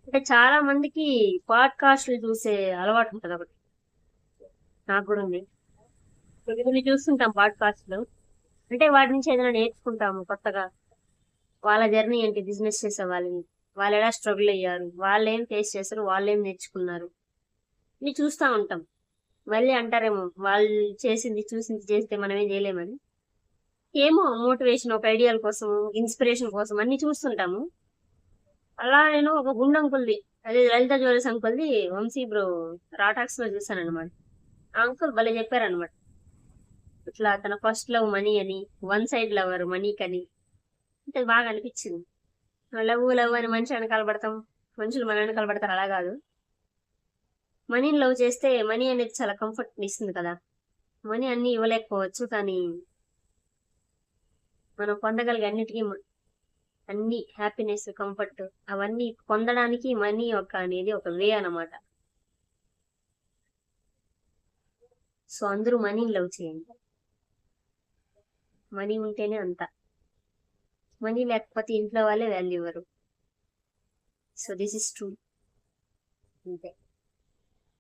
అంటే చాలా మందికి పాడ్కాస్ట్లు చూసే అలవాటు ఉంటది ఒకటి. నాకు కూడా ఉంది. కొన్ని కొన్ని చూస్తుంటాం పాడ్కాస్ట్లు. అంటే వాటి నుంచి ఏదైనా నేర్చుకుంటాము కొత్తగా. వాళ్ళ జర్నీ ఏంటి, బిజినెస్ చేసే వాళ్ళని, వాళ్ళు ఎలా స్ట్రగుల్ అయ్యారు, వాళ్ళు ఏం ఫేస్ చేశారు, వాళ్ళు ఏం నేర్చుకున్నారు, ఇవి చూస్తా ఉంటాం. మళ్ళీ అంటారేమో వాళ్ళు చేసింది చూసింది చేస్తే మనం ఏం చేయలేమని. ఏమో మోటివేషన్, ఒక ఐడియాల కోసం, ఇన్స్పిరేషన్ కోసం అన్ని చూస్తుంటాము. అలా నేను ఒక గుండు అంకుల్ది, అదే లలిత జ్యువెలర్స్ అంకుల్ది, వంశీ బ్రో రాటాక్స్ లో చూసాను అనమాట. ఆ అంకుల్ భలే చెప్పారనమాట. ఇట్లా తన ఫస్ట్ లవ్ మనీ అని, వన్ సైడ్ లవర్ మనీకని. అంటే బాగా అనిపించింది. లవ్ లవ్ అని మనిషి వెనకాల పడతాం, మనుషులు మన వెనకాల పడతారు, అలా కాదు. మనీని లవ్ చేస్తే మనీ అనేది చాలా కంఫర్ట్ ఇస్తుంది కదా. మనీ అన్ని ఇవ్వలేకపోవచ్చు, కానీ మనం పొందగలిగే అన్నిటికీ అన్ని హ్యాపీనెస్, కంఫర్ట్ అవన్నీ పొందడానికి మనీ ఒక అనేది ఒక వే అన్నమాట. సో అందరూ మనీని లవ్ చేయండి. మనీ ఉంటేనే అంత. మనీ లేకపోతే ఇంట్లో వాళ్ళే వాల్యూ ఇవ్వరు. So this is true. అంతే.